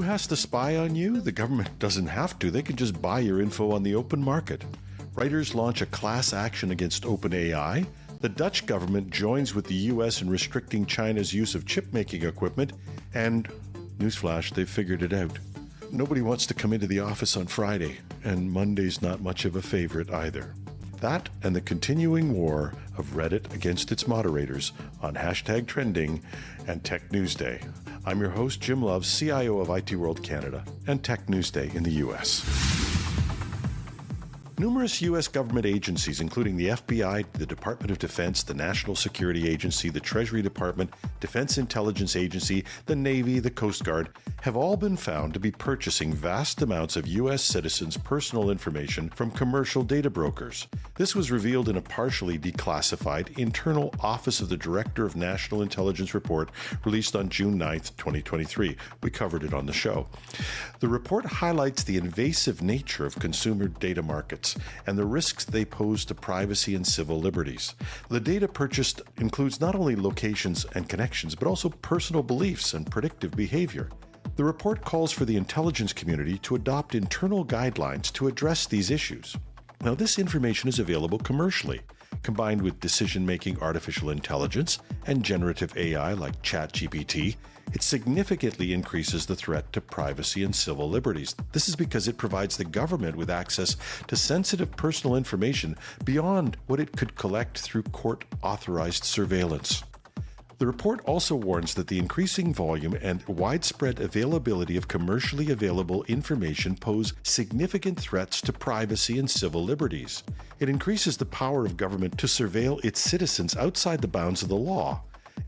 has to spy on you? The government doesn't have to. They can just buy your info on the open market. Writers launch a class action against OpenAI. The Dutch government joins with the US in restricting China's use of chip-making equipment. And, newsflash, they've figured it out. Nobody wants to come into the office on Friday, and Monday's not much of a favorite either. That and the continuing war of Reddit against its moderators on #trending and Tech Newsday. I'm your host, Jim Love, CIO of IT World Canada and Tech Newsday in the US. Numerous U.S. government agencies, including the FBI, the Department of Defense, the National Security Agency, the Treasury Department, Defense Intelligence Agency, the Navy, the Coast Guard, have all been found to be purchasing vast amounts of U.S. citizens' personal information from commercial data brokers. This was revealed in a partially declassified internal Office of the Director of National Intelligence report released on June 9, 2023. We covered it on the show. The report highlights the invasive nature of consumer data markets and the risks they pose to privacy and civil liberties. The data purchased includes not only locations and connections, but also personal beliefs and predictive behavior. The report calls for the intelligence community to adopt internal guidelines to address these issues. Now, this information is available commercially. Combined with decision-making artificial intelligence and generative AI like ChatGPT, it significantly increases the threat to privacy and civil liberties. This is because it provides the government with access to sensitive personal information beyond what it could collect through court-authorized surveillance. The report also warns that the increasing volume and widespread availability of commercially available information pose significant threats to privacy and civil liberties. It increases the power of government to surveil its citizens outside the bounds of the law,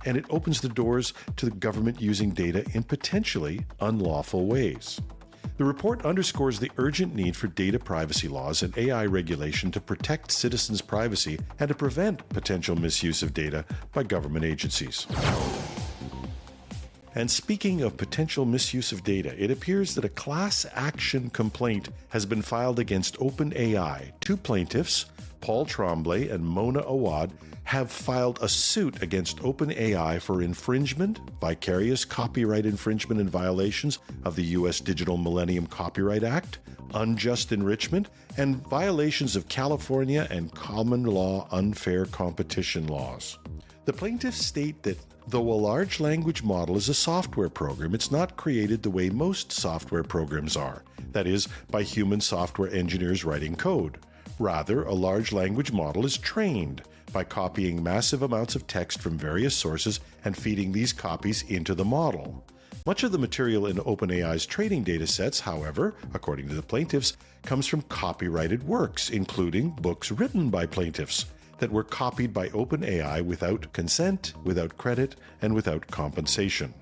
and it opens the doors to the government using data in potentially unlawful ways. The report underscores the urgent need for data privacy laws and AI regulation to protect citizens' privacy and to prevent potential misuse of data by government agencies. And speaking of potential misuse of data, it appears that a class action complaint has been filed against OpenAI. Two plaintiffs, Paul Tremblay and Mona Awad, have filed a suit against OpenAI for infringement, vicarious copyright infringement and violations of the U.S. Digital Millennium Copyright Act, unjust enrichment, and violations of California and common law unfair competition laws. The plaintiffs state that though a large language model is a software program, it's not created the way most software programs are, that is, by human software engineers writing code. Rather, a large language model is trained by copying massive amounts of text from various sources and feeding these copies into the model. Much of the material in OpenAI's training datasets, however, according to the plaintiffs, comes from copyrighted works, including books written by plaintiffs that were copied by OpenAI without consent, without credit, and without compensation.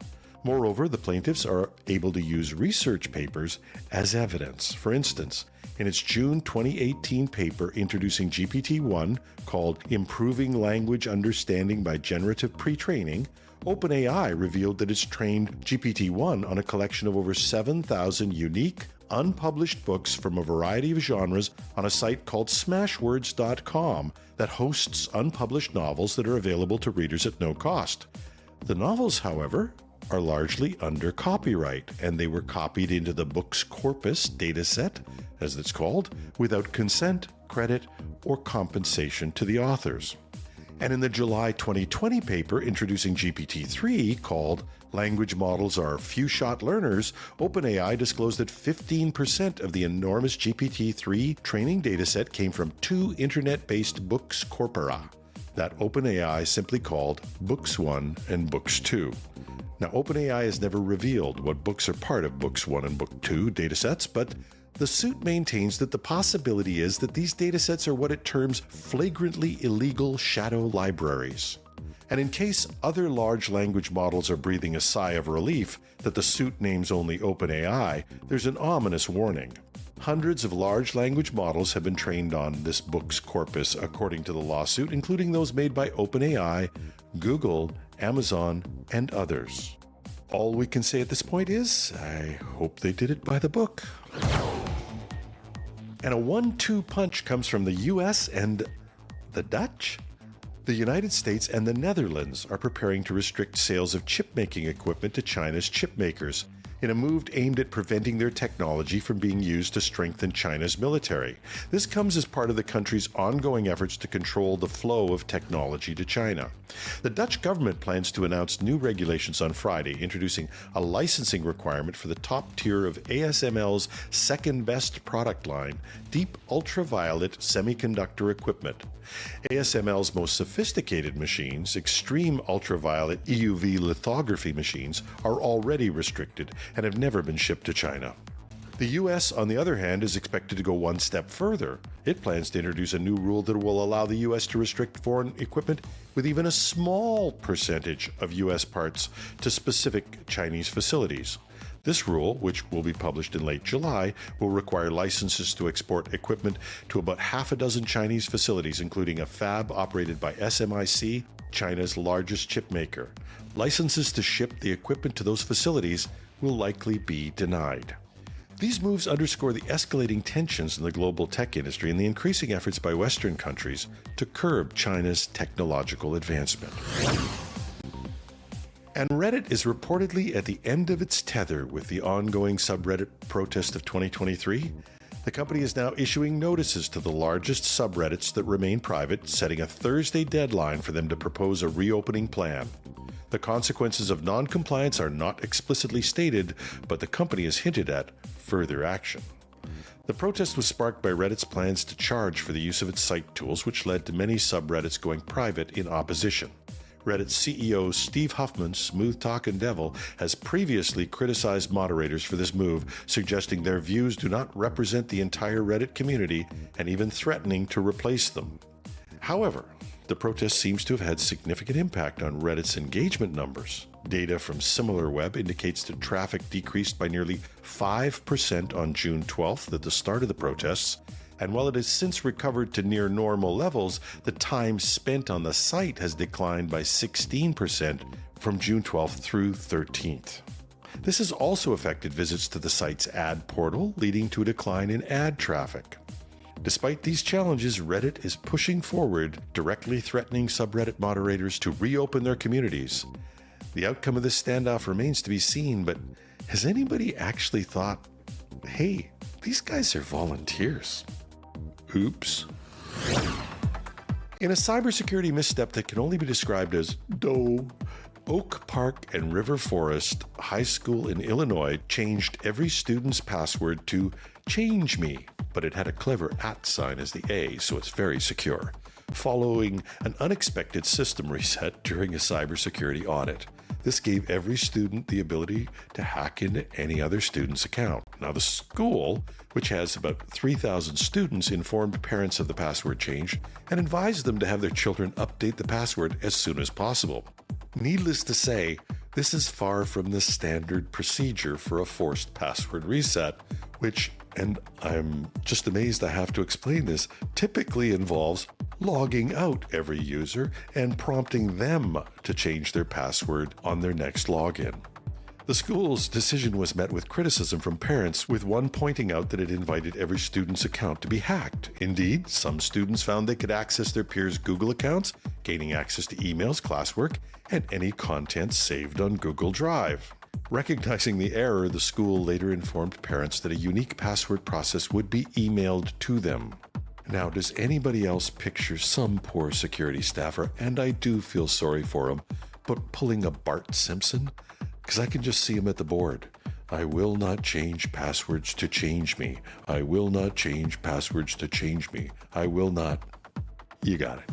Moreover, the plaintiffs are able to use research papers as evidence. For instance, in its June 2018 paper introducing GPT-1 called Improving Language Understanding by Generative Pre-training, OpenAI revealed that it's trained GPT-1 on a collection of over 7,000 unique, unpublished books from a variety of genres on a site called smashwords.com that hosts unpublished novels that are available to readers at no cost. The novels, however, are largely under copyright, and they were copied into the book's corpus dataset, as it's called, without consent, credit, or compensation to the authors. And in the July 2020 paper introducing GPT-3 called Language Models Are Few-Shot Learners, OpenAI disclosed that 15% of the enormous GPT-3 training dataset came from two internet-based books corpora that OpenAI simply called Books 1 and Books 2. Now, OpenAI has never revealed what books are part of Books 1 and Book 2 datasets, but the suit maintains that the possibility is that these datasets are what it terms flagrantly illegal shadow libraries. And in case other large language models are breathing a sigh of relief that the suit names only OpenAI, there's an ominous warning. Hundreds of large language models have been trained on this book's corpus, according to the lawsuit, including those made by OpenAI, Google, Amazon, and others. All we can say at this point is, I hope they did it by the book. And a 1-2 punch comes from the US and the Dutch. The United States and the Netherlands are preparing to restrict sales of chip-making equipment to China's chip makers. in a move aimed at preventing their technology from being used to strengthen China's military. This comes as part of the country's ongoing efforts to control the flow of technology to China. The Dutch government plans to announce new regulations on Friday, introducing a licensing requirement for the top tier of ASML's second-best product line, deep ultraviolet semiconductor equipment. ASML's most sophisticated machines, extreme ultraviolet EUV lithography machines, are already restricted and have never been shipped to China. The U.S., on the other hand, is expected to go one step further. It plans to introduce a new rule that will allow the U.S. to restrict foreign equipment with even a small percentage of U.S. parts to specific Chinese facilities. This rule, which will be published in late July, will require licenses to export equipment to about half a dozen Chinese facilities, including a fab operated by SMIC, China's largest chip maker. Licenses to ship the equipment to those facilities will likely be denied. These moves underscore the escalating tensions in the global tech industry and the increasing efforts by Western countries to curb China's technological advancement. And Reddit is reportedly at the end of its tether with the ongoing subreddit protest of 2023. The company is now issuing notices to the largest subreddits that remain private, setting a Thursday deadline for them to propose a reopening plan. The consequences of non-compliance are not explicitly stated, but the company has hinted at further action. The protest was sparked by Reddit's plans to charge for the use of its site tools, which led to many subreddits going private in opposition. Reddit CEO Steve Huffman's Smooth Talkin' Devil has previously criticized moderators for this move, suggesting their views do not represent the entire Reddit community and even threatening to replace them. However, the protest seems to have had significant impact on Reddit's engagement numbers. Data from SimilarWeb indicates that traffic decreased by nearly 5% on June 12th at the start of the protests, and while it has since recovered to near normal levels, the time spent on the site has declined by 16% from June 12th through 13th. This has also affected visits to the site's ad portal, leading to a decline in ad traffic. Despite these challenges, Reddit is pushing forward, directly threatening subreddit moderators to reopen their communities. The outcome of this standoff remains to be seen, but has anybody actually thought, hey, these guys are volunteers? Oops. In a cybersecurity misstep that can only be described as dough, Oak Park and River Forest High School in Illinois changed every student's password to Change Me, but it had a clever @ sign as the A, so it's very secure, following an unexpected system reset during a cybersecurity audit. This gave every student the ability to hack into any other student's account. Now, the school, which has about 3,000 students, informed parents of the password change and advised them to have their children update the password as soon as possible. Needless to say, this is far from the standard procedure for a forced password reset, which, and I'm just amazed I have to explain this, typically involves logging out every user and prompting them to change their password on their next login. The school's decision was met with criticism from parents, with one pointing out that it invited every student's account to be hacked. Indeed, some students found they could access their peers' Google accounts, gaining access to emails, classwork, and any content saved on Google Drive. Recognizing the error, the school later informed parents that a unique password process would be emailed to them. Now, does anybody else picture some poor security staffer, and I do feel sorry for him, but pulling a Bart Simpson? Because I can just see him at the board. I will not change passwords to change me. I will not change passwords to change me. I will not. You got it.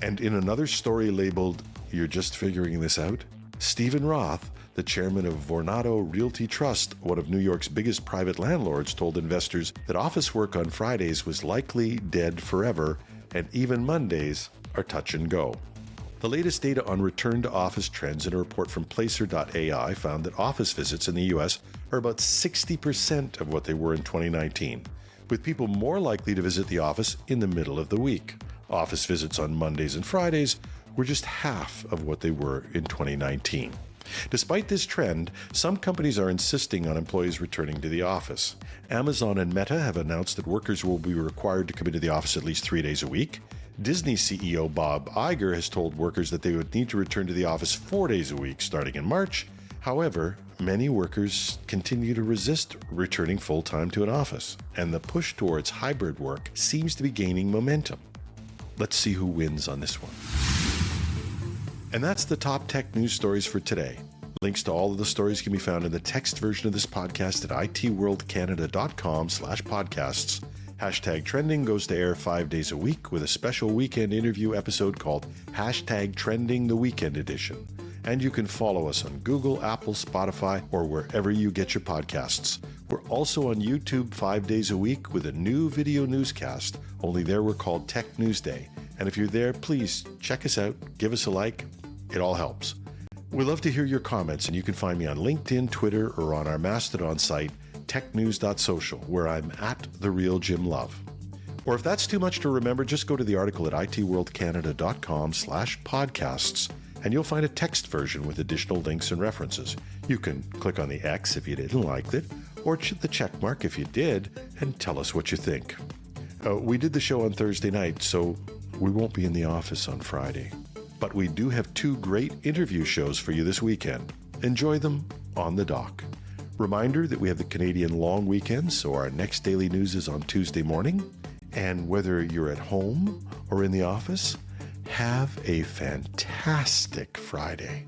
And in another story labeled, You're Just Figuring This Out, Stephen Roth, the chairman of Vornado Realty Trust, one of New York's biggest private landlords, told investors that office work on Fridays was likely dead forever, and even Mondays are touch and go. The latest data on return to office trends in a report from Placer.ai found that office visits in the U.S. are about 60% of what they were in 2019, with people more likely to visit the office in the middle of the week. Office visits on Mondays and Fridays were just half of what they were in 2019. Despite this trend, some companies are insisting on employees returning to the office. Amazon and Meta have announced that workers will be required to come into the office at least 3 days a week. Disney CEO Bob Iger has told workers that they would need to return to the office 4 days a week starting in March. However, many workers continue to resist returning full-time to an office, and the push towards hybrid work seems to be gaining momentum. Let's see who wins on this one. And that's the top tech news stories for today. Links to all of the stories can be found in the text version of this podcast at itworldcanada.com/podcasts. Hashtag Trending goes to air 5 days a week with a special weekend interview episode called Hashtag Trending the Weekend Edition. And you can follow us on Google, Apple, Spotify, or wherever you get your podcasts. We're also on YouTube 5 days a week with a new video newscast, only there we're called Tech News Day. And if you're there, please check us out, give us a like. It all helps. We love to hear your comments, and you can find me on LinkedIn, Twitter, or on our Mastodon site, technews.social, where I'm at @TheRealJimLove. Or if that's too much to remember, just go to the article at itworldcanada.com/podcasts, and you'll find a text version with additional links and references. You can click on the X if you didn't like it, or the check mark if you did, and tell us what you think. We did the show on Thursday night, so we won't be in the office on Friday. But we do have 2 great interview shows for you this weekend. Enjoy them on the dock. Reminder that we have the Canadian long weekend, so our next daily news is on Tuesday morning. And whether you're at home or in the office, have a fantastic Friday.